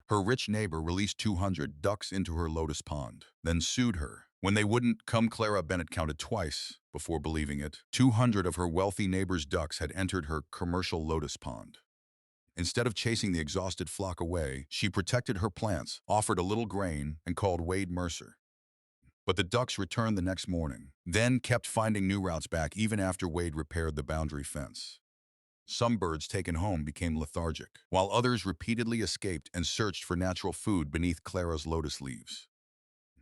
Her rich neighbor released 200 ducks into her Lotus pond, then sued her. When they wouldn't come, Clara Bennett counted twice before believing it. 200 of her wealthy neighbor's ducks had entered her commercial Lotus pond. Instead of chasing the exhausted flock away, she protected her plants, offered a little grain, and called Wade Mercer. But the ducks returned the next morning, then kept finding new routes back even after Wade repaired the boundary fence. Some birds taken home became lethargic, while others repeatedly escaped and searched for natural food beneath Clara's lotus leaves.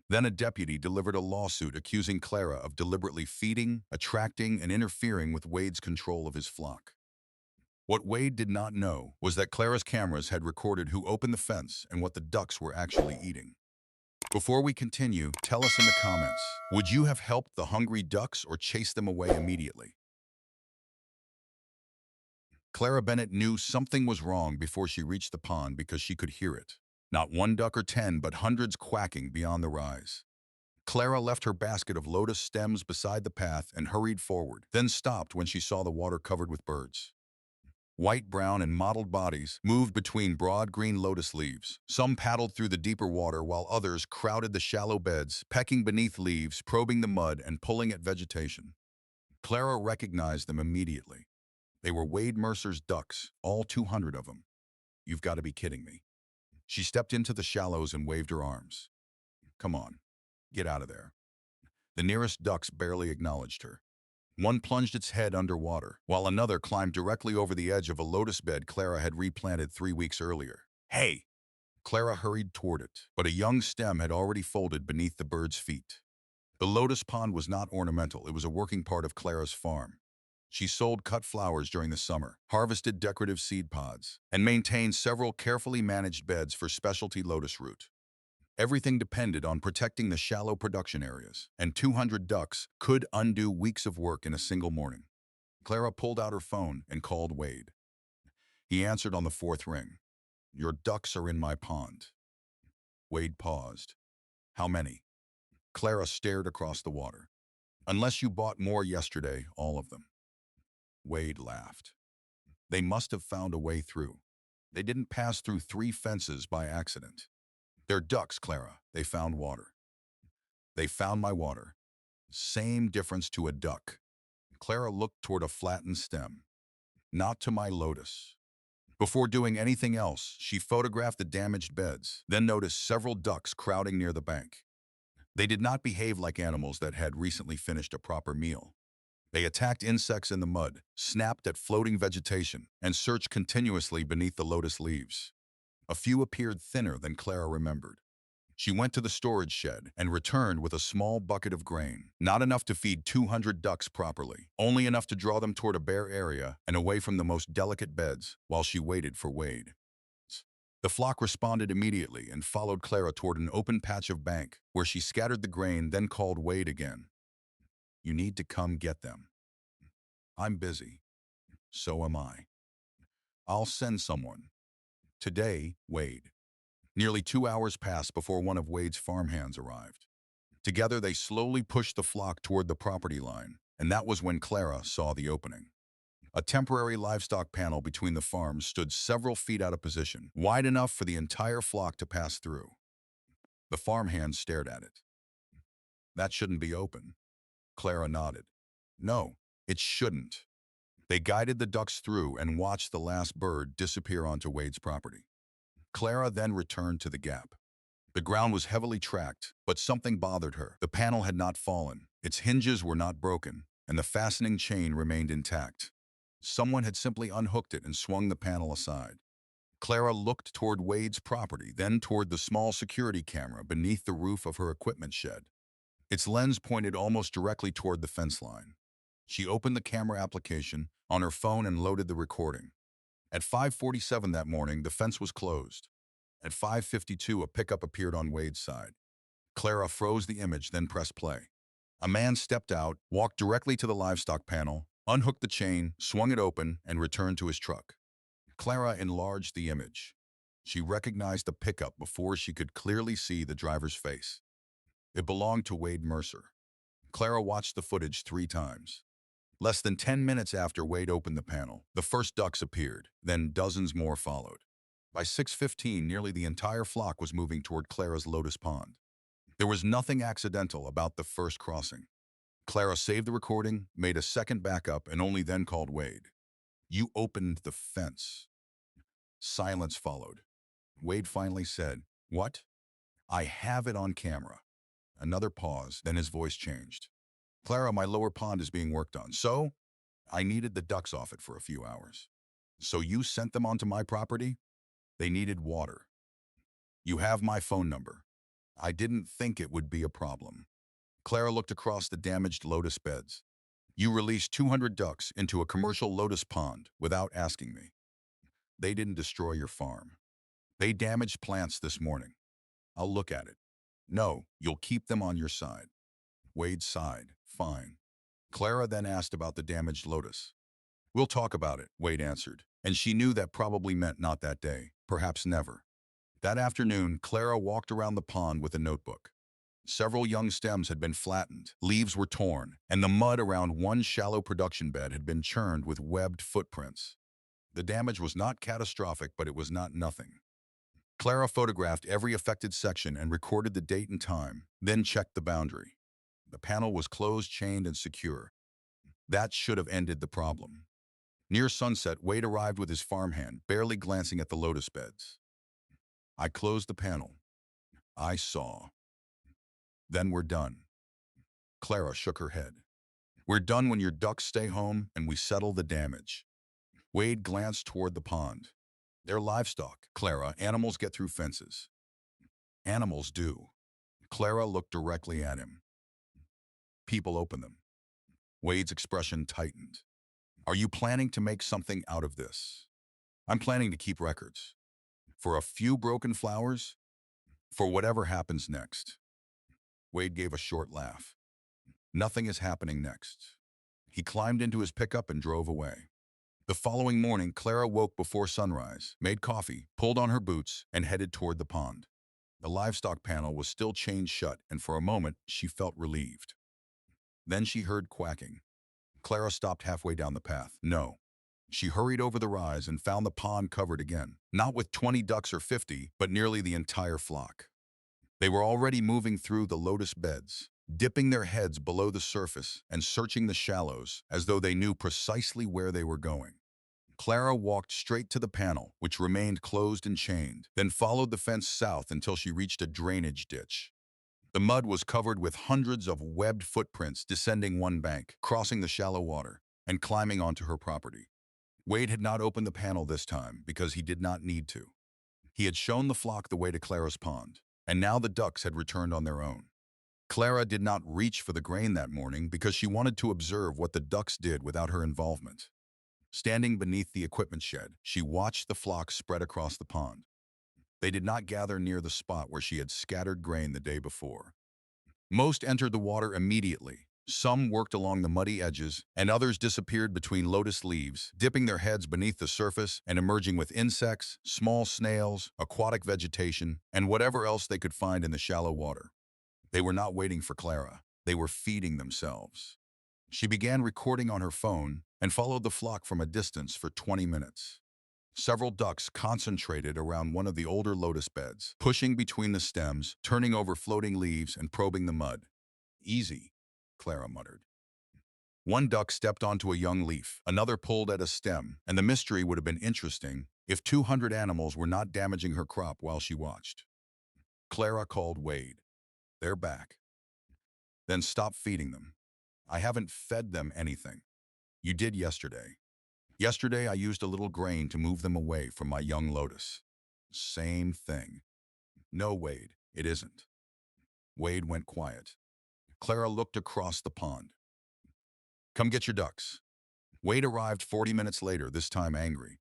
Then a deputy delivered a lawsuit accusing Clara of deliberately feeding, attracting, and interfering with Wade's control of his flock. What Wade did not know was that Clara's cameras had recorded who opened the fence and what the ducks were actually eating. Before we continue, tell us in the comments, would you have helped the hungry ducks or chased them away immediately? Clara Bennett knew something was wrong before she reached the pond because she could hear it. Not one duck or 10, but hundreds quacking beyond the rise. Clara left her basket of lotus stems beside the path and hurried forward, then stopped when she saw the water covered with birds. White, brown, and mottled bodies moved between broad green lotus leaves. Some paddled through the deeper water while others crowded the shallow beds, pecking beneath leaves, probing the mud, and pulling at vegetation. Clara recognized them immediately. They were Wade Mercer's ducks, all 200 of them. You've got to be kidding me. She stepped into the shallows and waved her arms. Come on, get out of there. The nearest ducks barely acknowledged her. One plunged its head underwater, while another climbed directly over the edge of a lotus bed Clara had replanted 3 weeks earlier. Hey! Clara hurried toward it, but a young stem had already folded beneath the bird's feet. The lotus pond was not ornamental, it was a working part of Clara's farm. She sold cut flowers during the summer, harvested decorative seed pods, and maintained several carefully managed beds for specialty lotus root. Everything depended on protecting the shallow production areas, and 200 ducks could undo weeks of work in a single morning. Clara pulled out her phone and called Wade. He answered on the 4th ring. Your ducks are in my pond. Wade paused. How many? Clara stared across the water. Unless you bought more yesterday, all of them. Wade laughed. They must have found a way through. They didn't pass through 3 fences by accident. They're ducks, Clara. They found water. They found my water. Same difference to a duck. Clara looked toward a flattened stem. Not to my lotus. Before doing anything else, she photographed the damaged beds, then noticed several ducks crowding near the bank. They did not behave like animals that had recently finished a proper meal. They attacked insects in the mud, snapped at floating vegetation, and searched continuously beneath the lotus leaves. A few appeared thinner than Clara remembered. She went to the storage shed and returned with a small bucket of grain, not enough to feed 200 ducks properly, only enough to draw them toward a bare area and away from the most delicate beds while she waited for Wade. The flock responded immediately and followed Clara toward an open patch of bank where she scattered the grain, then called Wade again. You need to come get them. I'm busy. So am I. I'll send someone. Today, Wade. Nearly 2 hours passed before one of Wade's farmhands arrived. Together, they slowly pushed the flock toward the property line, and that was when Clara saw the opening. A temporary livestock panel between the farms stood several feet out of position, wide enough for the entire flock to pass through. The farmhands stared at it. That shouldn't be open. Clara nodded. No, it shouldn't. They guided the ducks through and watched the last bird disappear onto Wade's property. Clara then returned to the gap. The ground was heavily tracked, but something bothered her. The panel had not fallen, its hinges were not broken, and the fastening chain remained intact. Someone had simply unhooked it and swung the panel aside. Clara looked toward Wade's property, then toward the small security camera beneath the roof of her equipment shed. Its lens pointed almost directly toward the fence line. She opened the camera application on her phone and loaded the recording. At 5:47 that morning, the fence was closed. At 5:52, a pickup appeared on Wade's side. Clara froze the image, then pressed play. A man stepped out, walked directly to the livestock panel, unhooked the chain, swung it open, and returned to his truck. Clara enlarged the image. She recognized the pickup before she could clearly see the driver's face. It belonged to Wade Mercer. Clara watched the footage 3 times. Less than 10 minutes after Wade opened the panel, the first ducks appeared, then dozens more followed. By 6:15, nearly the entire flock was moving toward Clara's Lotus Pond. There was nothing accidental about the first crossing. Clara saved the recording, made a second backup, and only then called Wade. "You opened the fence." Silence followed. Wade finally said, "What?" "I have it on camera." Another pause, then his voice changed. "Clara, my lower pond is being worked on. So? I needed the ducks off it for a few hours." "So you sent them onto my property?" "They needed water." "You have my phone number." "I didn't think it would be a problem." Clara looked across the damaged lotus beds. "You released 200 ducks into a commercial lotus pond without asking me. They didn't destroy your farm. They damaged plants this morning. I'll look at it." "No, you'll keep them on your side." Wade sighed. "Fine." Clara then asked about the damaged lotus. "We'll talk about it," Wade answered, and she knew that probably meant not that day, perhaps never. That afternoon, Clara walked around the pond with a notebook. Several young stems had been flattened, leaves were torn, and the mud around one shallow production bed had been churned with webbed footprints. The damage was not catastrophic, but it was not nothing. Clara photographed every affected section and recorded the date and time, then checked the boundary. The panel was closed, chained, and secure. That should have ended the problem. Near sunset, Wade arrived with his farmhand, barely glancing at the lotus beds. "I closed the panel. I saw. Then we're done." Clara shook her head. "We're done when your ducks stay home and we settle the damage." Wade glanced toward the pond. "They're livestock, Clara. Animals get through fences." "Animals do." Clara looked directly at him. "People open them." Wade's expression tightened. "Are you planning to make something out of this?" "I'm planning to keep records. For a few broken flowers? For whatever happens next." Wade gave a short laugh. "Nothing is happening next." He climbed into his pickup and drove away. The following morning, Clara woke before sunrise, made coffee, pulled on her boots, and headed toward the pond. The livestock panel was still chained shut, and for a moment, she felt relieved. Then she heard quacking. Clara stopped halfway down the path. No. She hurried over the rise and found the pond covered again, not with 20 ducks or 50, but nearly the entire flock. They were already moving through the lotus beds, dipping their heads below the surface and searching the shallows as though they knew precisely where they were going. Clara walked straight to the panel, which remained closed and chained, then followed the fence south until she reached a drainage ditch. The mud was covered with hundreds of webbed footprints descending one bank, crossing the shallow water, and climbing onto her property. Wade had not opened the panel this time because he did not need to. He had shown the flock the way to Clara's pond, and now the ducks had returned on their own. Clara did not reach for the grain that morning because she wanted to observe what the ducks did without her involvement. Standing beneath the equipment shed, she watched the flock spread across the pond. They did not gather near the spot where she had scattered grain the day before. Most entered the water immediately. Some worked along the muddy edges, and others disappeared between lotus leaves, dipping their heads beneath the surface and emerging with insects, small snails, aquatic vegetation, and whatever else they could find in the shallow water. They were not waiting for Clara. They were feeding themselves. She began recording on her phone and followed the flock from a distance for 20 minutes. Several ducks concentrated around one of the older lotus beds, pushing between the stems, turning over floating leaves, and probing the mud. "Easy," Clara muttered. One duck stepped onto a young leaf, another pulled at a stem, and the mystery would have been interesting if 200 animals were not damaging her crop while she watched. Clara called Wade. "They're back." "Then stop feeding them." "I haven't fed them anything." "You did yesterday." "Yesterday I used a little grain to move them away from my young lotus." "Same thing." "No, Wade, it isn't." Wade went quiet. Clara looked across the pond. "Come get your ducks." Wade arrived 40 minutes later, this time angry.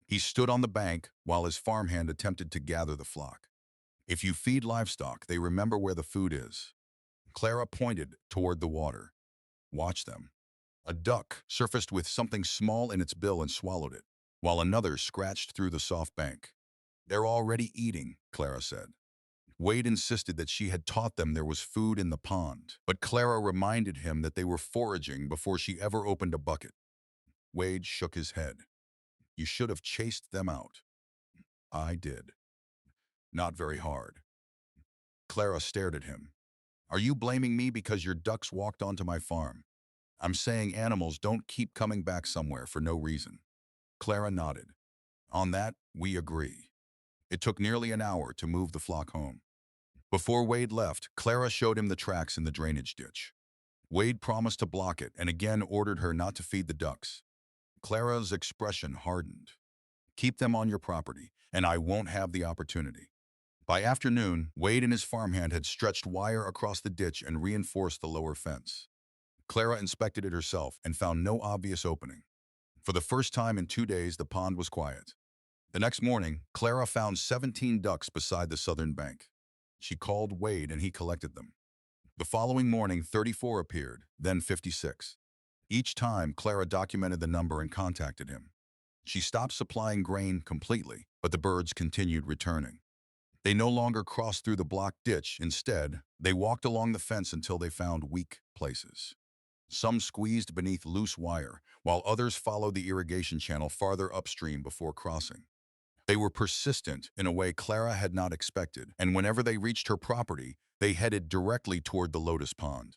He stood on the bank while his farmhand attempted to gather the flock. "If you feed livestock, they remember where the food is." Clara pointed toward the water. "Watch them." A duck surfaced with something small in its bill and swallowed it, while another scratched through the soft bank. "They're already eating," Clara said. Wade insisted that she had taught them there was food in the pond, but Clara reminded him that they were foraging before she ever opened a bucket. Wade shook his head. "You should have chased them out." I did. Not very hard. Clara stared at him. Are you blaming me because your ducks walked onto my farm? I'm saying animals don't keep coming back somewhere for no reason. Clara nodded. On that, we agree. It took nearly an hour to move the flock home. Before Wade left, Clara showed him the tracks in the drainage ditch. Wade promised to block it and again ordered her not to feed the ducks. Clara's expression hardened. Keep them on your property, and I won't have the opportunity. By afternoon, Wade and his farmhand had stretched wire across the ditch and reinforced the lower fence. Clara inspected it herself and found no obvious opening. For the first time in 2 days, the pond was quiet. The next morning, Clara found 17 ducks beside the southern bank. She called Wade and he collected them. The following morning, 34 appeared, then 56. Each time, Clara documented the number and contacted him. She stopped supplying grain completely, but the birds continued returning. They no longer crossed through the blocked ditch. Instead, they walked along the fence until they found weak places. Some squeezed beneath loose wire, while others followed the irrigation channel farther upstream before crossing. They were persistent in a way Clara had not expected, and whenever they reached her property, they headed directly toward the Lotus pond.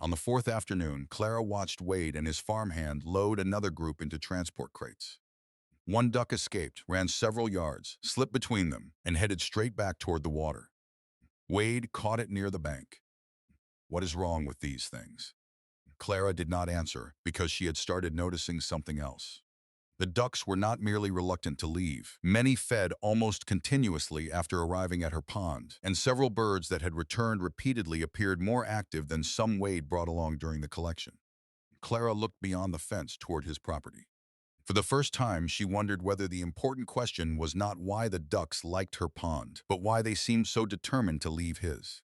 On the fourth afternoon, Clara watched Wade and his farmhand load another group into transport crates. One duck escaped, ran several yards, slipped between them, and headed straight back toward the water. Wade caught it near the bank. What is wrong with these things? Clara did not answer because she had started noticing something else. The ducks were not merely reluctant to leave. Many fed almost continuously after arriving at her pond, and several birds that had returned repeatedly appeared more active than some Wade brought along during the collection. Clara looked beyond the fence toward his property. For the first time, she wondered whether the important question was not why the ducks liked her pond, but why they seemed so determined to leave his.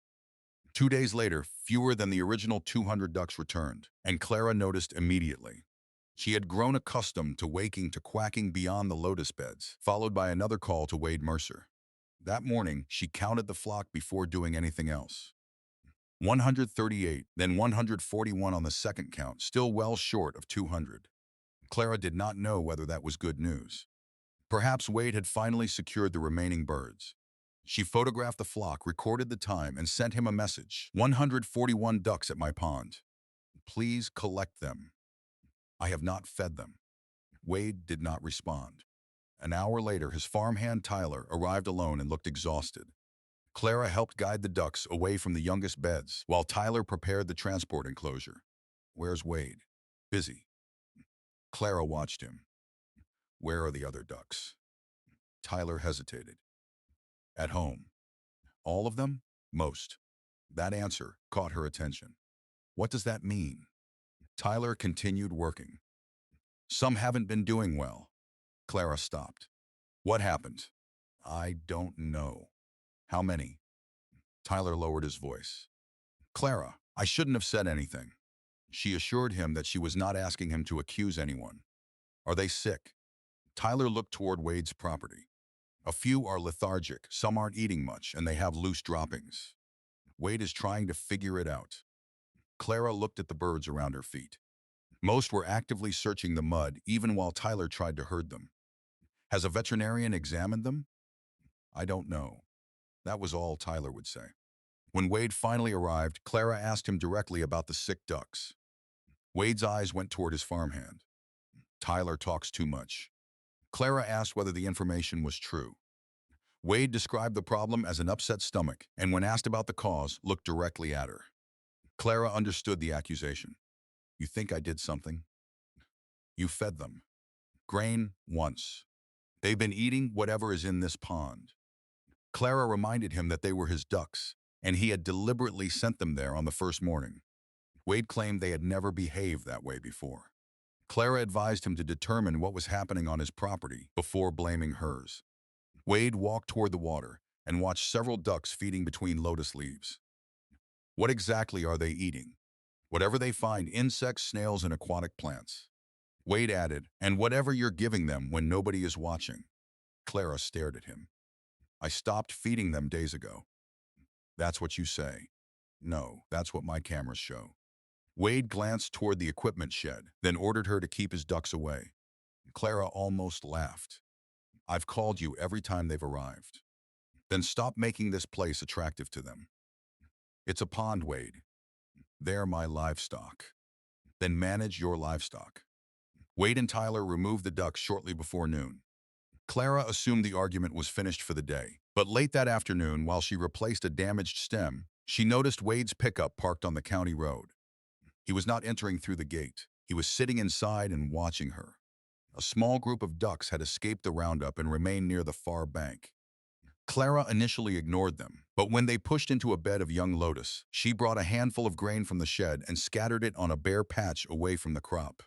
2 days later, fewer than the original 200 ducks returned, and Clara noticed immediately. She had grown accustomed to waking to quacking beyond the lotus beds, followed by another call to Wade Mercer. That morning, she counted the flock before doing anything else. 138, then 141 on the second count, still well short of 200. Clara did not know whether that was good news. Perhaps Wade had finally secured the remaining birds. She photographed the flock, recorded the time, and sent him a message. 141 ducks at my pond. Please collect them. I have not fed them. Wade did not respond. An hour later, his farmhand Tyler arrived alone and looked exhausted. Clara helped guide the ducks away from the youngest beds, while Tyler prepared the transport enclosure. Where's Wade? Busy. Clara watched him. Where are the other ducks? Tyler hesitated. At home. All of them? Most. That answer caught her attention. What does that mean? Tyler continued working. Some haven't been doing well. Clara stopped. What happened? I don't know. How many? Tyler lowered his voice. Clara, I shouldn't have said anything. She assured him that she was not asking him to accuse anyone. Are they sick? Tyler looked toward Wade's property. A few are lethargic, some aren't eating much, and they have loose droppings. Wade is trying to figure it out. Clara looked at the birds around her feet. Most were actively searching the mud, even while Tyler tried to herd them. Has a veterinarian examined them? I don't know. That was all Tyler would say. When Wade finally arrived, Clara asked him directly about the sick ducks. Wade's eyes went toward his farmhand. Tyler talks too much. Clara asked whether the information was true. Wade described the problem as an upset stomach, and when asked about the cause, looked directly at her. Clara understood the accusation. You think I did something? You fed them. Grain, once. They've been eating whatever is in this pond. Clara reminded him that they were his ducks, and he had deliberately sent them there on the first morning. Wade claimed they had never behaved that way before. Clara advised him to determine what was happening on his property before blaming hers. Wade walked toward the water and watched several ducks feeding between lotus leaves. What exactly are they eating? Whatever they find, insects, snails, and aquatic plants. Wade added, and whatever you're giving them when nobody is watching. Clara stared at him. I stopped feeding them days ago. That's what you say. No, that's what my cameras show. Wade glanced toward the equipment shed, then ordered her to keep his ducks away. Clara almost laughed. I've called you every time they've arrived. Then stop making this place attractive to them. It's a pond, Wade. They're my livestock. Then manage your livestock. Wade and Tyler removed the ducks shortly before noon. Clara assumed the argument was finished for the day, but late that afternoon, while she replaced a damaged stem, she noticed Wade's pickup parked on the county road. He was not entering through the gate. He was sitting inside and watching her. A small group of ducks had escaped the roundup and remained near the far bank. Clara initially ignored them, but when they pushed into a bed of young lotus, she brought a handful of grain from the shed and scattered it on a bare patch away from the crop.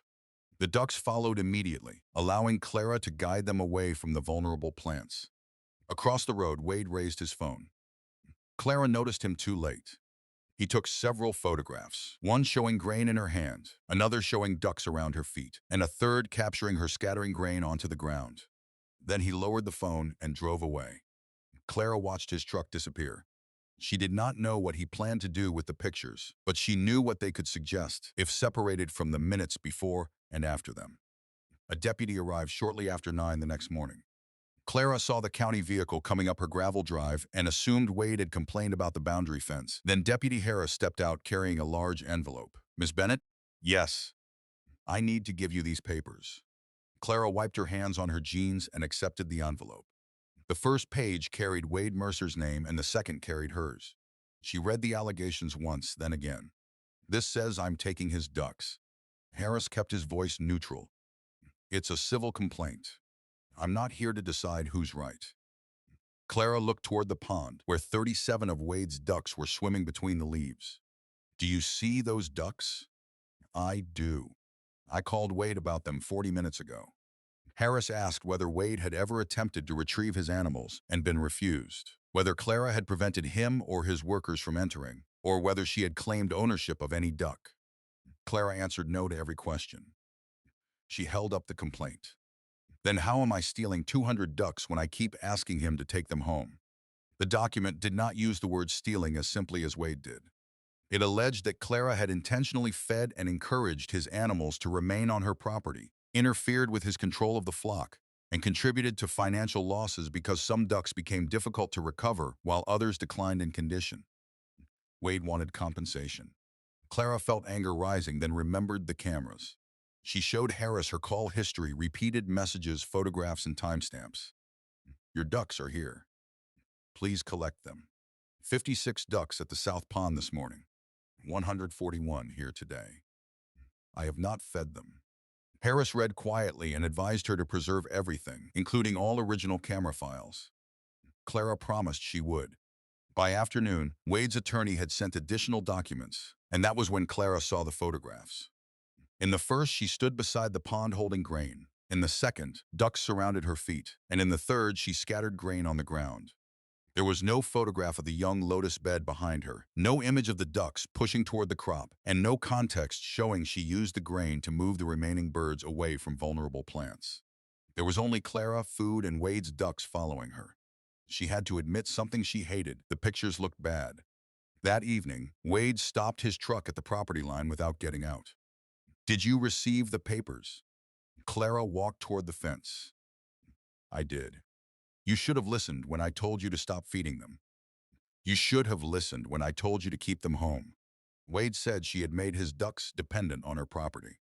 The ducks followed immediately, allowing Clara to guide them away from the vulnerable plants. Across the road, Wade raised his phone. Clara noticed him too late. He took several photographs, one showing grain in her hand, another showing ducks around her feet, and a third capturing her scattering grain onto the ground. Then he lowered the phone and drove away. Clara watched his truck disappear. She did not know what he planned to do with the pictures, but she knew what they could suggest if separated from the minutes before and after them. A deputy arrived shortly after 9 the next morning. Clara saw the county vehicle coming up her gravel drive and assumed Wade had complained about the boundary fence. Then Deputy Harris stepped out carrying a large envelope. "Miss Bennett?" "Yes. I need to give you these papers." Clara wiped her hands on her jeans and accepted the envelope. The first page carried Wade Mercer's name and the second carried hers. She read the allegations once, then again. "This says I'm taking his ducks." Harris kept his voice neutral. "It's a civil complaint. I'm not here to decide who's right." Clara looked toward the pond, where 37 of Wade's ducks were swimming between the leaves. "Do you see those ducks?" "I do. I called Wade about them 40 minutes ago." Harris asked whether Wade had ever attempted to retrieve his animals and been refused, whether Clara had prevented him or his workers from entering, or whether she had claimed ownership of any duck. Clara answered no to every question. She held up the complaint. "Then how am I stealing 200 ducks when I keep asking him to take them home?" The document did not use the word stealing as simply as Wade did. It alleged that Clara had intentionally fed and encouraged his animals to remain on her property, interfered with his control of the flock, and contributed to financial losses because some ducks became difficult to recover while others declined in condition. Wade wanted compensation. Clara felt anger rising, then remembered the cameras. She showed Harris her call history, repeated messages, photographs, and timestamps. "Your ducks are here. Please collect them. 56 ducks at the South Pond this morning. 141 here today. I have not fed them." Harris read quietly and advised her to preserve everything, including all original camera files. Clara promised she would. By afternoon, Wade's attorney had sent additional documents, and that was when Clara saw the photographs. In the first, she stood beside the pond holding grain. In the second, ducks surrounded her feet, and in the third, she scattered grain on the ground. There was no photograph of the young lotus bed behind her, no image of the ducks pushing toward the crop, and no context showing she used the grain to move the remaining birds away from vulnerable plants. There was only Clara, food, and Wade's ducks following her. She had to admit something she hated. The pictures looked bad. That evening, Wade stopped his truck at the property line without getting out. "Did you receive the papers?" Clara walked toward the fence. "I did. You should have listened when I told you to stop feeding them. You should have listened when I told you to keep them home." Wade said she had made his ducks dependent on her property.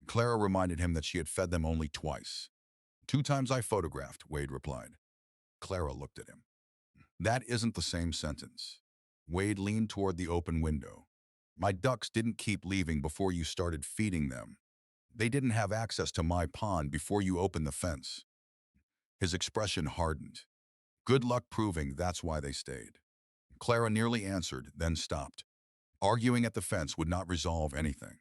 Clara reminded him that she had fed them only twice. "2 times I photographed," Wade replied. Clara looked at him. "That isn't the same sentence." Wade leaned toward the open window. "My ducks didn't keep leaving before you started feeding them. They didn't have access to my pond before you opened the fence." His expression hardened. "Good luck proving that's why they stayed." Clara nearly answered, then stopped. Arguing at the fence would not resolve anything.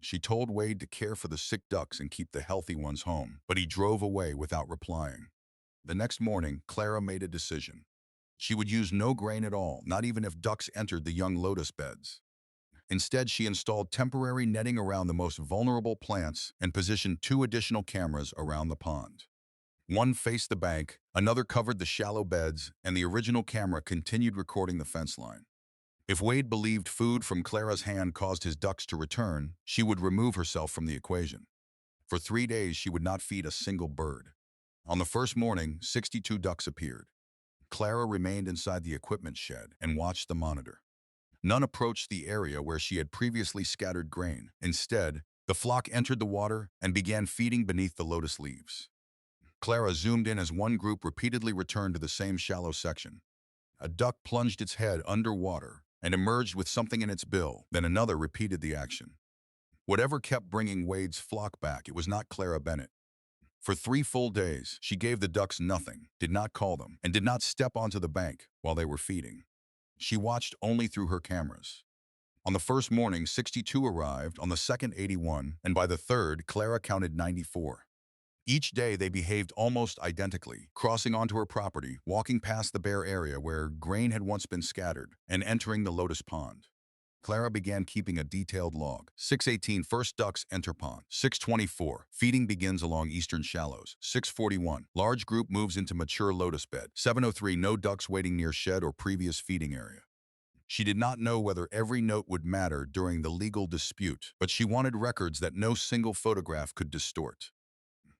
She told Wade to care for the sick ducks and keep the healthy ones home, but he drove away without replying. The next morning, Clara made a decision. She would use no grain at all, not even if ducks entered the young lotus beds. Instead, she installed temporary netting around the most vulnerable plants and positioned 2 additional cameras around the pond. One faced the bank, another covered the shallow beds, and the original camera continued recording the fence line. If Wade believed food from Clara's hand caused his ducks to return, she would remove herself from the equation. For 3 days, she would not feed a single bird. On the first morning, 62 ducks appeared. Clara remained inside the equipment shed and watched the monitor. None approached the area where she had previously scattered grain. Instead, the flock entered the water and began feeding beneath the lotus leaves. Clara zoomed in as one group repeatedly returned to the same shallow section. A duck plunged its head underwater and emerged with something in its bill. Then another repeated the action. Whatever kept bringing Wade's flock back, it was not Clara Bennett. For 3 full days, she gave the ducks nothing, did not call them, and did not step onto the bank while they were feeding. She watched only through her cameras. On the first morning, 62 arrived, on the second 81, and by the third, Clara counted 94. Each day they behaved almost identically, crossing onto her property, walking past the bare area where grain had once been scattered, and entering the lotus pond. Clara began keeping a detailed log. 6:18 First ducks enter pond. 6:24 Feeding begins along eastern shallows. 6:41 Large group moves into mature lotus bed. 7:03 No ducks waiting near shed or previous feeding area. She did not know whether every note would matter during the legal dispute, but she wanted records that no single photograph could distort.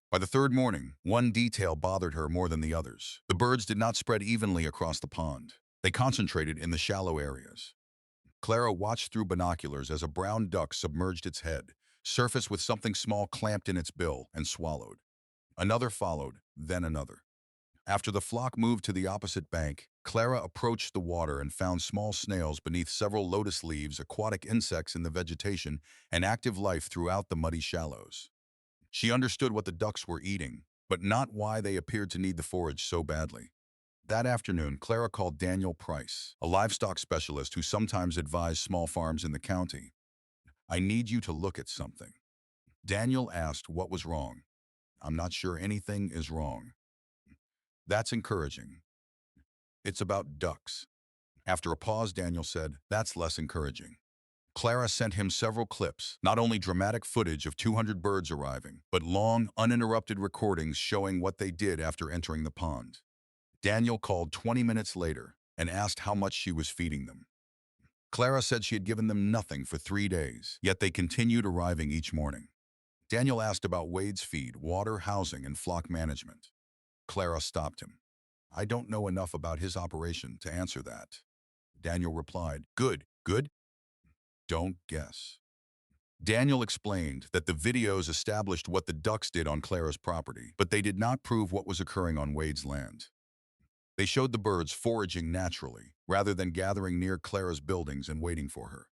By the third morning, one detail bothered her more than the others. The birds did not spread evenly across the pond. They concentrated in the shallow areas. Clara watched through binoculars as a brown duck submerged its head, surfaced with something small clamped in its bill, and swallowed. Another followed, then another. After the flock moved to the opposite bank, Clara approached the water and found small snails beneath several lotus leaves, aquatic insects in the vegetation, and active life throughout the muddy shallows. She understood what the ducks were eating, but not why they appeared to need the forage so badly. That afternoon, Clara called Daniel Price, a livestock specialist who sometimes advised small farms in the county. "I need you to look at something." Daniel asked what was wrong. "I'm not sure anything is wrong." "That's encouraging. It's about ducks." After a pause, Daniel said, "That's less encouraging." Clara sent him several clips, not only dramatic footage of 200 birds arriving, but long, uninterrupted recordings showing what they did after entering the pond. Daniel called 20 minutes later and asked how much she was feeding them. Clara said she had given them nothing for 3 days, yet they continued arriving each morning. Daniel asked about Wade's feed, water, housing, and flock management. Clara stopped him. "I don't know enough about his operation to answer that." Daniel replied, "Good, good? Don't guess." Daniel explained that the videos established what the ducks did on Clara's property, but they did not prove what was occurring on Wade's land. They showed the birds foraging naturally, rather than gathering near Clara's buildings and waiting for her.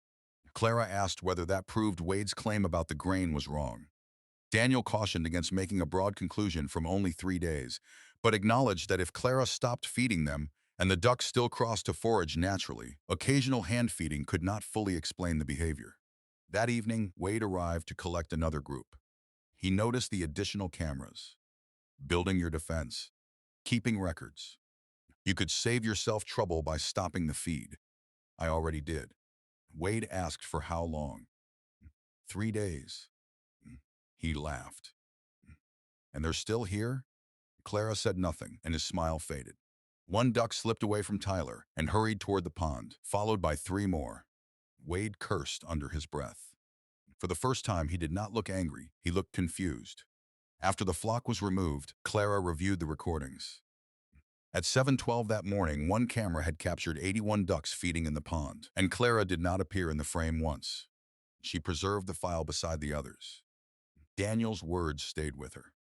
Clara asked whether that proved Wade's claim about the grain was wrong. Daniel cautioned against making a broad conclusion from only 3 days, but acknowledged that if Clara stopped feeding them and the ducks still crossed to forage naturally, occasional hand feeding could not fully explain the behavior. That evening, Wade arrived to collect another group. He noticed the additional cameras. Building your defense. Keeping records. You could save yourself trouble by stopping the feed. I already did. Wade asked for how long. 3 days. He laughed. And they're still here? Clara said nothing, and his smile faded. One duck slipped away from Tyler and hurried toward the pond, followed by 3 more. Wade cursed under his breath. For the first time, he did not look angry. He looked confused. After the flock was removed, Clara reviewed the recordings. At 7:12 that morning, one camera had captured 81 ducks feeding in the pond, and Clara did not appear in the frame once. She preserved the file beside the others. Daniel's words stayed with her.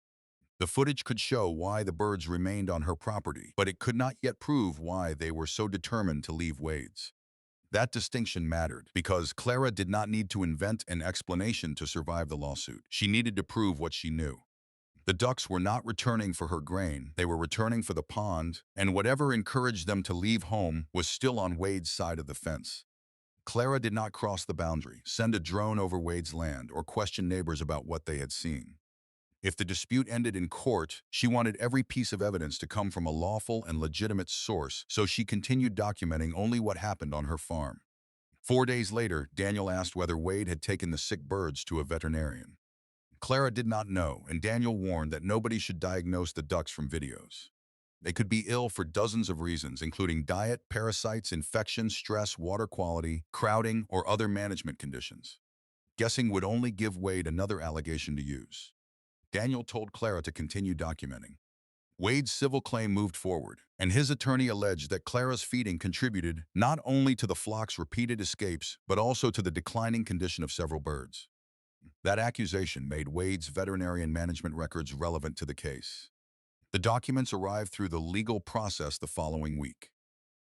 The footage could show why the birds remained on her property, but it could not yet prove why they were so determined to leave Wade's. That distinction mattered because Clara did not need to invent an explanation to survive the lawsuit. She needed to prove what she knew. The ducks were not returning for her grain, they were returning for the pond, and whatever encouraged them to leave home was still on Wade's side of the fence. Clara did not cross the boundary, send a drone over Wade's land, or question neighbors about what they had seen. If the dispute ended in court, she wanted every piece of evidence to come from a lawful and legitimate source, so she continued documenting only what happened on her farm. 4 days later, Daniel asked whether Wade had taken the sick birds to a veterinarian. Clara did not know, and Daniel warned that nobody should diagnose the ducks from videos. They could be ill for dozens of reasons, including diet, parasites, infection, stress, water quality, crowding, or other management conditions. Guessing would only give Wade another allegation to use. Daniel told Clara to continue documenting. Wade's civil claim moved forward, and his attorney alleged that Clara's feeding contributed not only to the flock's repeated escapes, but also to the declining condition of several birds. That accusation made Wade's veterinarian management records relevant to the case. The documents arrived through the legal process the following week.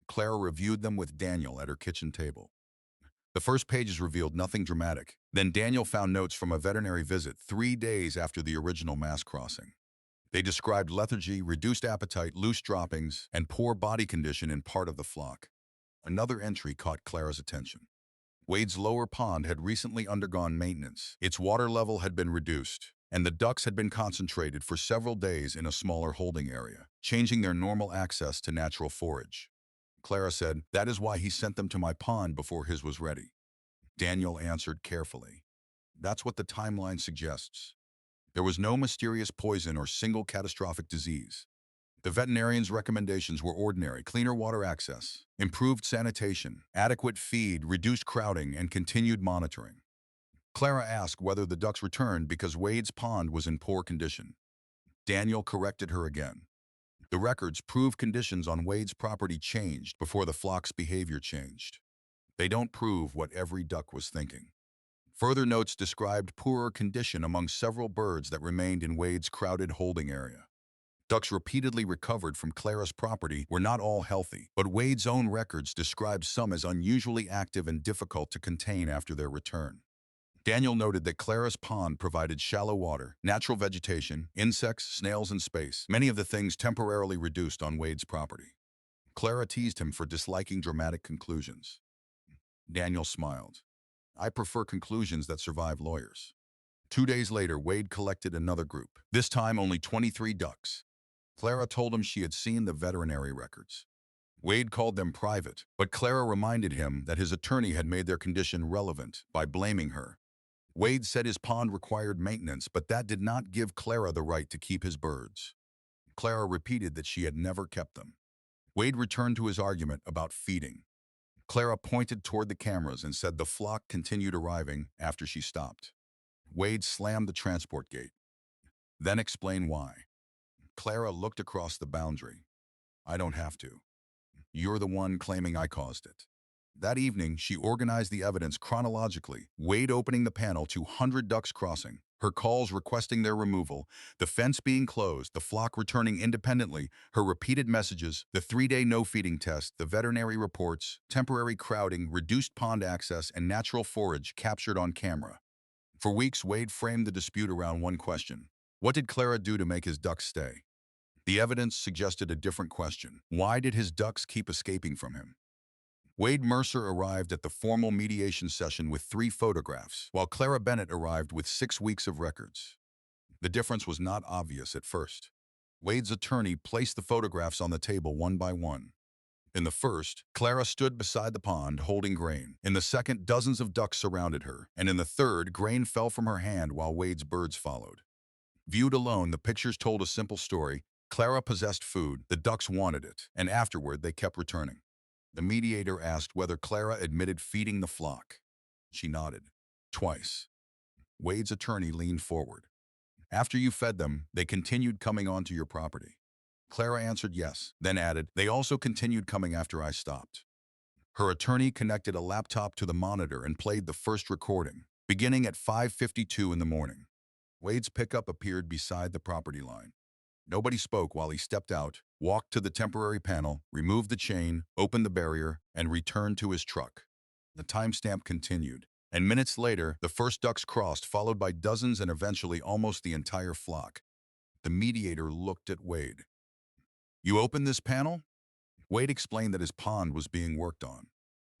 Clara reviewed them with Daniel at her kitchen table. The first pages revealed nothing dramatic. Then Daniel found notes from a veterinary visit 3 days after the original mass crossing. They described lethargy, reduced appetite, loose droppings, and poor body condition in part of the flock. Another entry caught Clara's attention. Wade's lower pond had recently undergone maintenance. Its water level had been reduced, and the ducks had been concentrated for several days in a smaller holding area, changing their normal access to natural forage. Clara said, "That is why he sent them to my pond before his was ready." Daniel answered carefully, "That's what the timeline suggests. There was no mysterious poison or single catastrophic disease. The veterinarian's recommendations were ordinary: cleaner water access, improved sanitation, adequate feed, reduced crowding, and continued monitoring." Clara asked whether the ducks returned because Wade's pond was in poor condition. Daniel corrected her again. The records prove conditions on Wade's property changed before the flock's behavior changed. They don't prove what every duck was thinking. Further notes described poorer condition among several birds that remained in Wade's crowded holding area. Ducks repeatedly recovered from Clara's property were not all healthy, but Wade's own records described some as unusually active and difficult to contain after their return. Daniel noted that Clara's pond provided shallow water, natural vegetation, insects, snails, and space, many of the things temporarily reduced on Wade's property. Clara teased him for disliking dramatic conclusions. Daniel smiled. "I prefer conclusions that survive lawyers." 2 days later, Wade collected another group, this time only 23 ducks. Clara told him she had seen the veterinary records. Wade called them private, but Clara reminded him that his attorney had made their condition relevant by blaming her. Wade said his pond required maintenance, but that did not give Clara the right to keep his birds. Clara repeated that she had never kept them. Wade returned to his argument about feeding. Clara pointed toward the cameras and said the flock continued arriving after she stopped. Wade slammed the transport gate. Then explained why. Clara looked across the boundary. "I don't have to. You're the one claiming I caused it." That evening, she organized the evidence chronologically: Wade opening the panel to 100 ducks crossing, her calls requesting their removal, the fence being closed, the flock returning independently, her repeated messages, the 3-day no-feeding test, the veterinary reports, temporary crowding, reduced pond access, and natural forage captured on camera. For weeks, Wade framed the dispute around one question: what did Clara do to make his ducks stay? The evidence suggested a different question: why did his ducks keep escaping from him? Wade Mercer arrived at the formal mediation session with 3 photographs, while Clara Bennett arrived with 6 weeks of records. The difference was not obvious at first. Wade's attorney placed the photographs on the table one by one. In the first, Clara stood beside the pond holding grain. In the second, dozens of ducks surrounded her. And in the third, grain fell from her hand while Wade's birds followed. Viewed alone, the pictures told a simple story. Clara possessed food, the ducks wanted it, and afterward they kept returning. The mediator asked whether Clara admitted feeding the flock. She nodded. "Twice." Wade's attorney leaned forward. "After you fed them, they continued coming onto your property." Clara answered yes, then added, "They also continued coming after I stopped." Her attorney connected a laptop to the monitor and played the first recording, beginning at 5:52 in the morning. Wade's pickup appeared beside the property line. Nobody spoke while he stepped out, walked to the temporary panel, removed the chain, opened the barrier, and returned to his truck. The timestamp continued, and minutes later, the first ducks crossed, followed by dozens and eventually almost the entire flock. The mediator looked at Wade. "You opened this panel?" Wade explained that his pond was being worked on.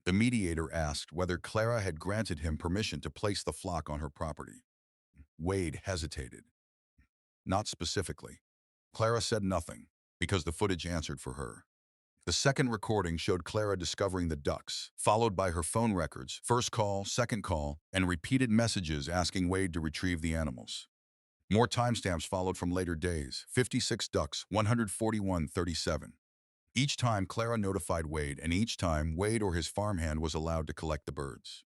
The mediator asked whether Clara had granted him permission to place the flock on her property. Wade hesitated. "Not specifically." Clara said nothing, because the footage answered for her. The second recording showed Clara discovering the ducks, followed by her phone records, first call, second call, and repeated messages asking Wade to retrieve the animals. More timestamps followed from later days: 56 ducks, 141:37. Each time Clara notified Wade, and each time Wade or his farmhand was allowed to collect the birds.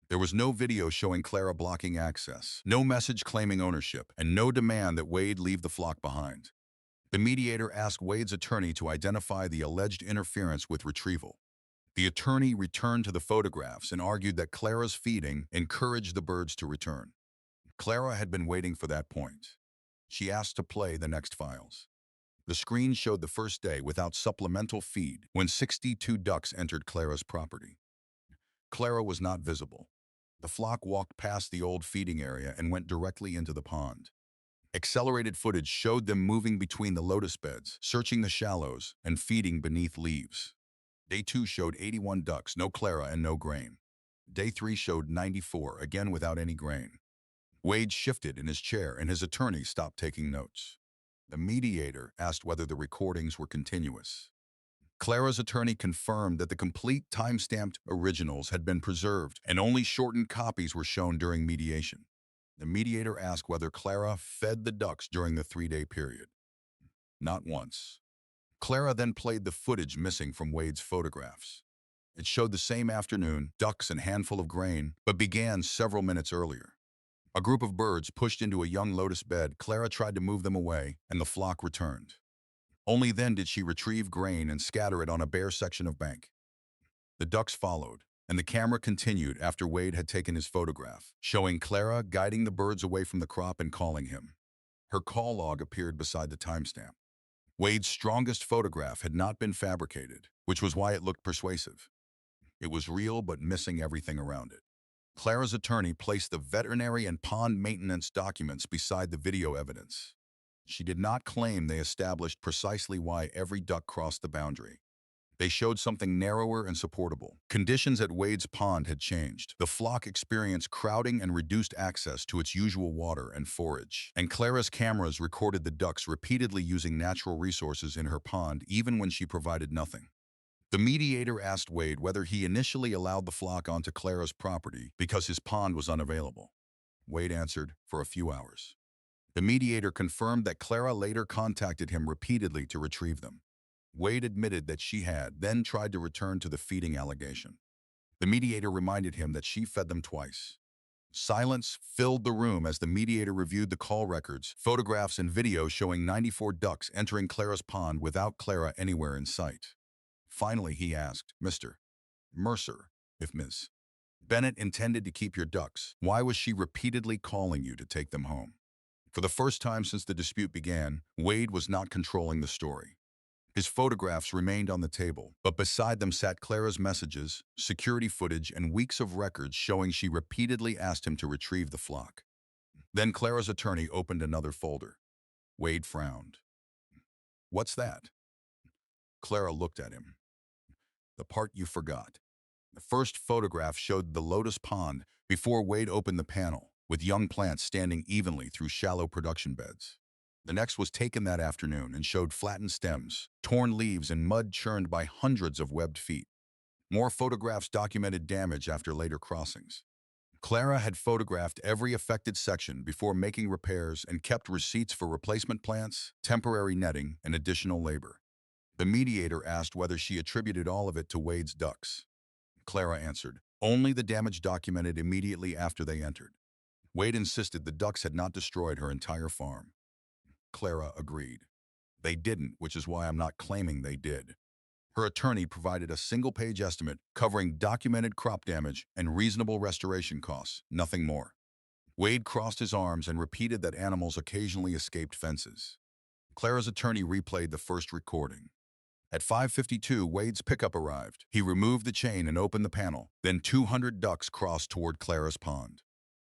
There was no video showing Clara blocking access, no message claiming ownership, and no demand that Wade leave the flock behind. The mediator asked Wade's attorney to identify the alleged interference with retrieval. The attorney returned to the photographs and argued that Clara's feeding encouraged the birds to return. Clara had been waiting for that point. She asked to play the next files. The screen showed the first day without supplemental feed when 62 ducks entered Clara's property. Clara was not visible. The flock walked past the old feeding area and went directly into the pond. Accelerated footage showed them moving between the lotus beds, searching the shallows, and feeding beneath leaves. Day 2 showed 81 ducks, no Clara and no grain. Day 3 showed 94, again without any grain. Wade shifted in his chair and his attorney stopped taking notes. The mediator asked whether the recordings were continuous. Clara's attorney confirmed that the complete time-stamped originals had been preserved and only shortened copies were shown during mediation. The mediator asked whether Clara fed the ducks during the 3-day period. Not once. Clara then played the footage missing from Wade's photographs. It showed the same afternoon, ducks and handful of grain, but began several minutes earlier. A group of birds pushed into a young lotus bed. Clara tried to move them away, and the flock returned. Only then did she retrieve grain and scatter it on a bare section of bank. The ducks followed, and the camera continued after Wade had taken his photograph, showing Clara guiding the birds away from the crop and calling him. Her call log appeared beside the timestamp. Wade's strongest photograph had not been fabricated, which was why it looked persuasive. It was real but missing everything around it. Clara's attorney placed the veterinary and pond maintenance documents beside the video evidence. She did not claim they established precisely why every duck crossed the boundary. They showed something narrower and supportable. Conditions at Wade's pond had changed. The flock experienced crowding and reduced access to its usual water and forage. And Clara's cameras recorded the ducks repeatedly using natural resources in her pond even when she provided nothing. The mediator asked Wade whether he initially allowed the flock onto Clara's property because his pond was unavailable. Wade answered, for a few hours. The mediator confirmed that Clara later contacted him repeatedly to retrieve them. Wade admitted that she had then tried to return to the feeding allegation. The mediator reminded him that she fed them twice. Silence filled the room as the mediator reviewed the call records, photographs, and video showing 94 ducks entering Clara's pond without Clara anywhere in sight. Finally, he asked, Mr. Mercer, if Ms. Bennett intended to keep your ducks, why was she repeatedly calling you to take them home? For the first time since the dispute began, Wade was not controlling the story. His photographs remained on the table, but beside them sat Clara's messages, security footage, and weeks of records showing she repeatedly asked him to retrieve the flock. Then Clara's attorney opened another folder. Wade frowned. What's that? Clara looked at him. The part you forgot. The first photograph showed the lotus pond before Wade opened the panel, with young plants standing evenly through shallow production beds. The next was taken that afternoon and showed flattened stems, torn leaves, and mud churned by hundreds of webbed feet. More photographs documented damage after later crossings. Clara had photographed every affected section before making repairs and kept receipts for replacement plants, temporary netting, and additional labor. The mediator asked whether she attributed all of it to Wade's ducks. Clara answered, only the damage documented immediately after they entered. Wade insisted the ducks had not destroyed her entire farm. Clara agreed. They didn't, which is why I'm not claiming they did. Her attorney provided a single-page estimate covering documented crop damage and reasonable restoration costs, nothing more. Wade crossed his arms and repeated that animals occasionally escaped fences. Clara's attorney replayed the first recording. At 5:52, Wade's pickup arrived. He removed the chain and opened the panel. Then 200 ducks crossed toward Clara's pond.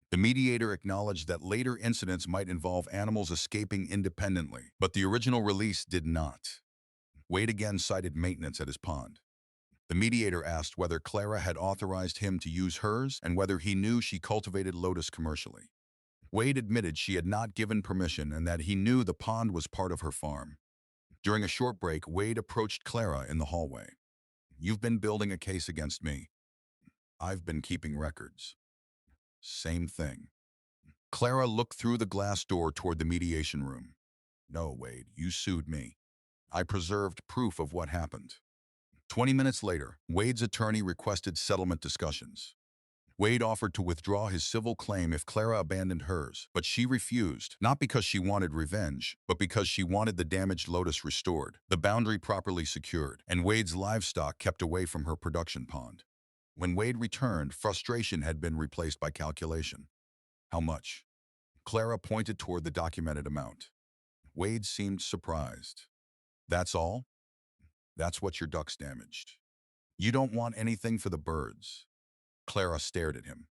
The mediator acknowledged that later incidents might involve animals escaping independently, but the original release did not. Wade again cited maintenance at his pond. The mediator asked whether Clara had authorized him to use hers and whether he knew she cultivated lotus commercially. Wade admitted she had not given permission and that he knew the pond was part of her farm. During a short break, Wade approached Clara in the hallway. You've been building a case against me. I've been keeping records. Same thing. Clara looked through the glass door toward the mediation room. No, Wade, you sued me. I preserved proof of what happened. 20 minutes later, Wade's attorney requested settlement discussions. Wade offered to withdraw his civil claim if Clara abandoned hers, but she refused, not because she wanted revenge, but because she wanted the damaged Lotus restored, the boundary properly secured, and Wade's livestock kept away from her production pond. When Wade returned, frustration had been replaced by calculation. How much? Clara pointed toward the documented amount. Wade seemed surprised. That's all? That's what your ducks damaged. You don't want anything for the birds. Clara stared at him.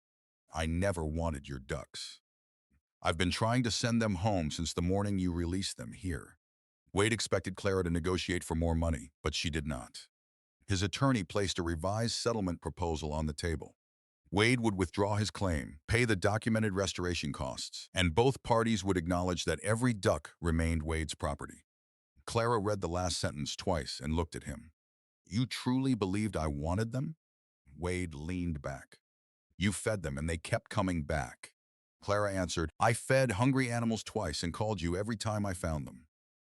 I never wanted your ducks. I've been trying to send them home since the morning you released them here. Wade expected Clara to negotiate for more money, but she did not. His attorney placed a revised settlement proposal on the table. Wade would withdraw his claim, pay the documented restoration costs, and both parties would acknowledge that every duck remained Wade's property. Clara read the last sentence twice and looked at him. You truly believed I wanted them? Wade leaned back. You fed them and they kept coming back. Clara answered, I fed hungry animals twice and called you every time I found them.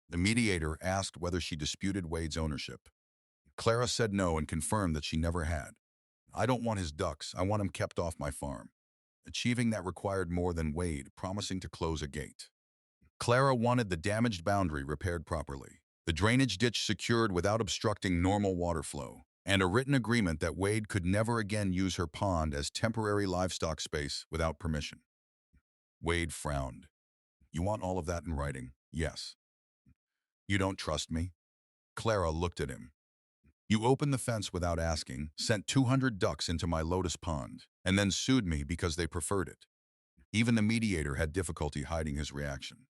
The mediator asked whether she disputed Wade's ownership. Clara said no and confirmed that she never had. I don't want his ducks, I want him kept off my farm. Achieving that required more than Wade promising to close a gate. Clara wanted the damaged boundary repaired properly, the drainage ditch secured without obstructing normal water flow, and a written agreement that Wade could never again use her pond as temporary livestock space without permission. Wade frowned. You want all of that in writing? Yes. You don't trust me? Clara looked at him. You opened the fence without asking, sent 200 ducks into my Lotus pond, and then sued me because they preferred it. Even the mediator had difficulty hiding his reaction.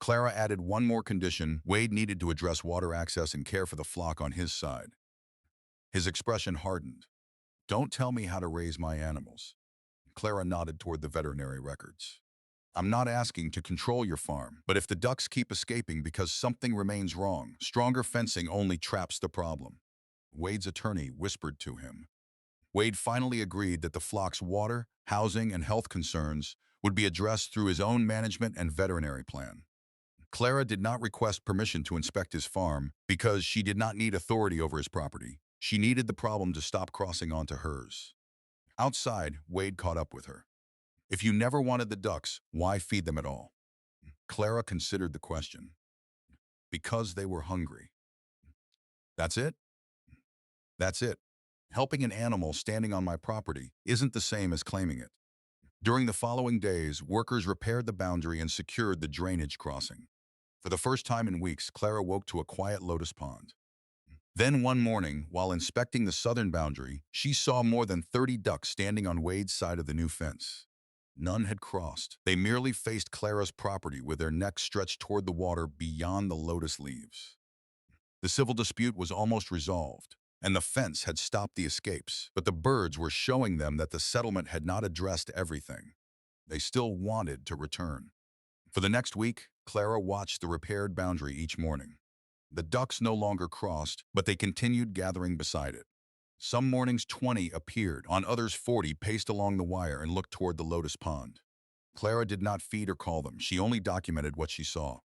Clara added one more condition: Wade needed to address water access and care for the flock on his side. His expression hardened. Don't tell me how to raise my animals. Clara nodded toward the veterinary records. I'm not asking to control your farm, but if the ducks keep escaping because something remains wrong, stronger fencing only traps the problem. Wade's attorney whispered to him. Wade finally agreed that the flock's water, housing, and health concerns would be addressed through his own management and veterinary plan. Clara did not request permission to inspect his farm because she did not need authority over his property. She needed the problem to stop crossing onto hers. Outside, Wade caught up with her. If you never wanted the ducks, why feed them at all? Clara considered the question. Because they were hungry. That's it? That's it. Helping an animal standing on my property isn't the same as claiming it. During the following days, workers repaired the boundary and secured the drainage crossing. For the first time in weeks, Clara woke to a quiet Lotus pond. Then one morning, while inspecting the southern boundary, she saw more than 30 ducks standing on Wade's side of the new fence. None had crossed. They merely faced Clara's property with their necks stretched toward the water beyond the Lotus leaves. The civil dispute was almost resolved, and the fence had stopped the escapes, but the birds were showing them that the settlement had not addressed everything. They still wanted to return. For the next week, Clara watched the repaired boundary each morning. The ducks no longer crossed, but they continued gathering beside it. Some mornings 20 appeared, on others 40 paced along the wire and looked toward the Lotus pond. Clara did not feed or call them, she only documented what she saw.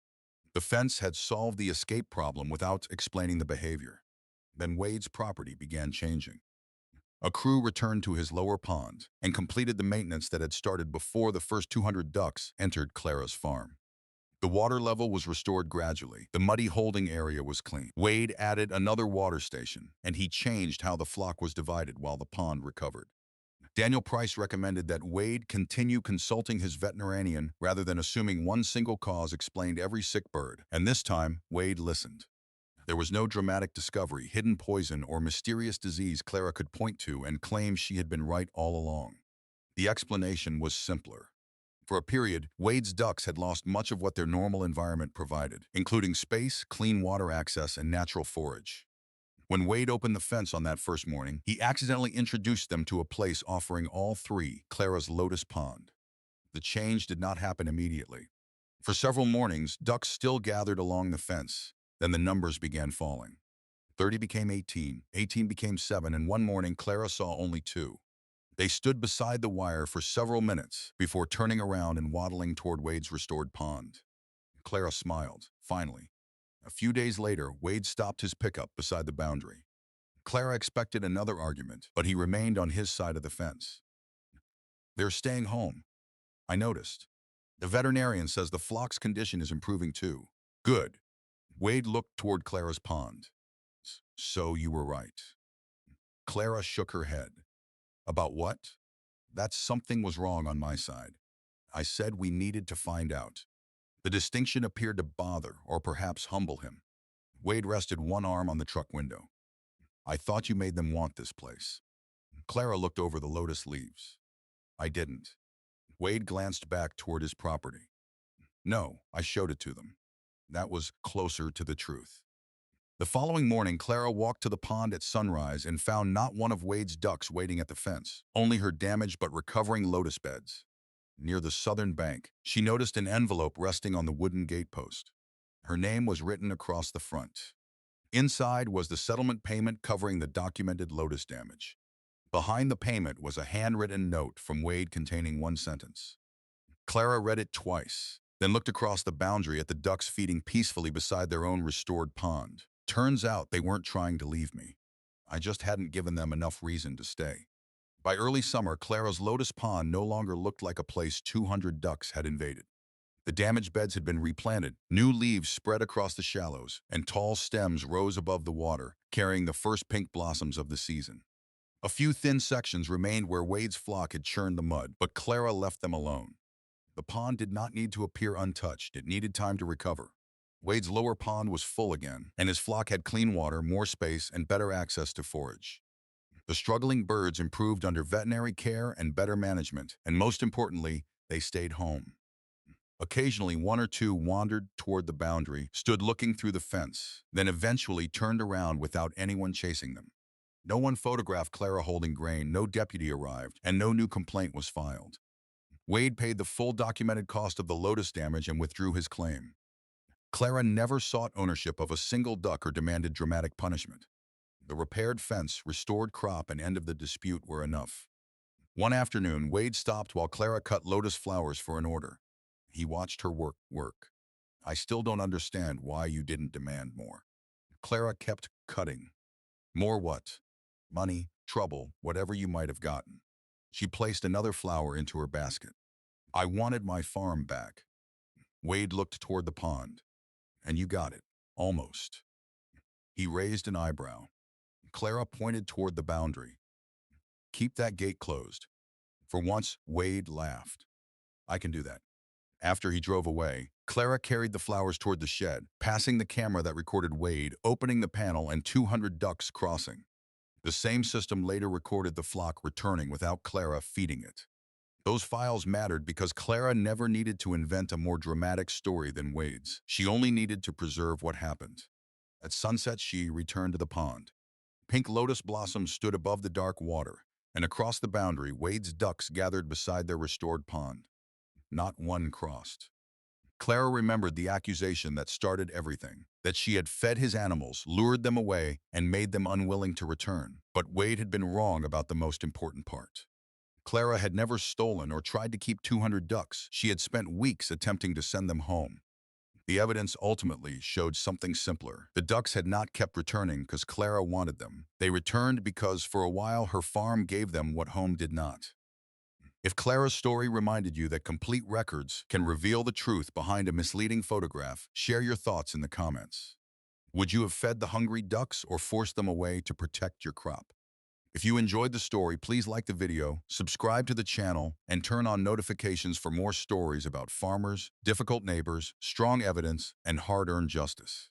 The fence had solved the escape problem without explaining the behavior. Then Wade's property began changing. A crew returned to his lower pond and completed the maintenance that had started before the first 200 ducks entered Clara's farm. The water level was restored gradually. The muddy holding area was clean. Wade added another water station, and he changed how the flock was divided while the pond recovered. Daniel Price recommended that Wade continue consulting his veterinarian rather than assuming one single cause explained every sick bird, and this time, Wade listened. There was no dramatic discovery, hidden poison, or mysterious disease Clara could point to and claim she had been right all along. The explanation was simpler. For a period, Wade's ducks had lost much of what their normal environment provided, including space, clean water access, and natural forage. When Wade opened the fence on that first morning, he accidentally introduced them to a place offering all three Clara's Lotus pond. The change did not happen immediately. For several mornings, ducks still gathered along the fence. Then the numbers began falling. 30 became 18, 18 became 7, and one morning Clara saw only 2. They stood beside the wire for several minutes before turning around and waddling toward Wade's restored pond. Clara smiled, finally. A few days later, Wade stopped his pickup beside the boundary. Clara expected another argument, but he remained on his side of the fence. They're staying home. I noticed. The veterinarian says the flock's condition is improving too. Good. Wade looked toward Clara's pond. So you were right. Clara shook her head. About what? That something was wrong on my side. I said we needed to find out. The distinction appeared to bother or perhaps humble him. Wade rested one arm on the truck window. I thought you made them want this place. Clara looked over the lotus leaves. I didn't. Wade glanced back toward his property. No, I showed it to them. That was closer to the truth. The following morning, Clara walked to the pond at sunrise and found not one of Wade's ducks waiting at the fence, only her damaged but recovering lotus beds. Near the southern bank, she noticed an envelope resting on the wooden gatepost. Her name was written across the front. Inside was the settlement payment covering the documented lotus damage. Behind the payment was a handwritten note from Wade containing one sentence. Clara read it twice, then looked across the boundary at the ducks feeding peacefully beside their own restored pond. Turns out they weren't trying to leave me. I just hadn't given them enough reason to stay. By early summer, Clara's lotus pond no longer looked like a place 200 ducks had invaded. The damaged beds had been replanted, new leaves spread across the shallows, and tall stems rose above the water, carrying the first pink blossoms of the season. A few thin sections remained where Wade's flock had churned the mud, but Clara left them alone. The pond did not need to appear untouched, it needed time to recover. Wade's lower pond was full again, and his flock had clean water, more space, and better access to forage. The struggling birds improved under veterinary care and better management, and most importantly, they stayed home. Occasionally, one or two wandered toward the boundary, stood looking through the fence, then eventually turned around without anyone chasing them. No one photographed Clara holding grain, no deputy arrived, and no new complaint was filed. Wade paid the full documented cost of the lotus damage and withdrew his claim. Clara never sought ownership of a single duck or demanded dramatic punishment. The repaired fence, restored crop, and end of the dispute were enough. One afternoon, Wade stopped while Clara cut lotus flowers for an order. He watched her work. I still don't understand why you didn't demand more. Clara kept cutting. More what? Money, trouble, whatever you might have gotten. She placed another flower into her basket. I wanted my farm back. Wade looked toward the pond. And you got it. Almost. He raised an eyebrow. Clara pointed toward the boundary. Keep that gate closed. For once, Wade laughed. I can do that. After he drove away, Clara carried the flowers toward the shed, passing the camera that recorded Wade opening the panel and 200 ducks crossing. The same system later recorded the flock returning without Clara feeding it. Those files mattered because Clara never needed to invent a more dramatic story than Wade's. She only needed to preserve what happened. At sunset, she returned to the pond. Pink lotus blossoms stood above the dark water, and across the boundary, Wade's ducks gathered beside their restored pond. Not one crossed. Clara remembered the accusation that started everything, that she had fed his animals, lured them away, and made them unwilling to return. But Wade had been wrong about the most important part. Clara had never stolen or tried to keep 200 ducks. She had spent weeks attempting to send them home. The evidence ultimately showed something simpler. The ducks had not kept returning because Clara wanted them. They returned because, for a while, her farm gave them what home did not. If Clara's story reminded you that complete records can reveal the truth behind a misleading photograph, share your thoughts in the comments. Would you have fed the hungry ducks or forced them away to protect your crop? If you enjoyed the story, please like the video, subscribe to the channel, and turn on notifications for more stories about farmers, difficult neighbors, strong evidence, and hard-earned justice.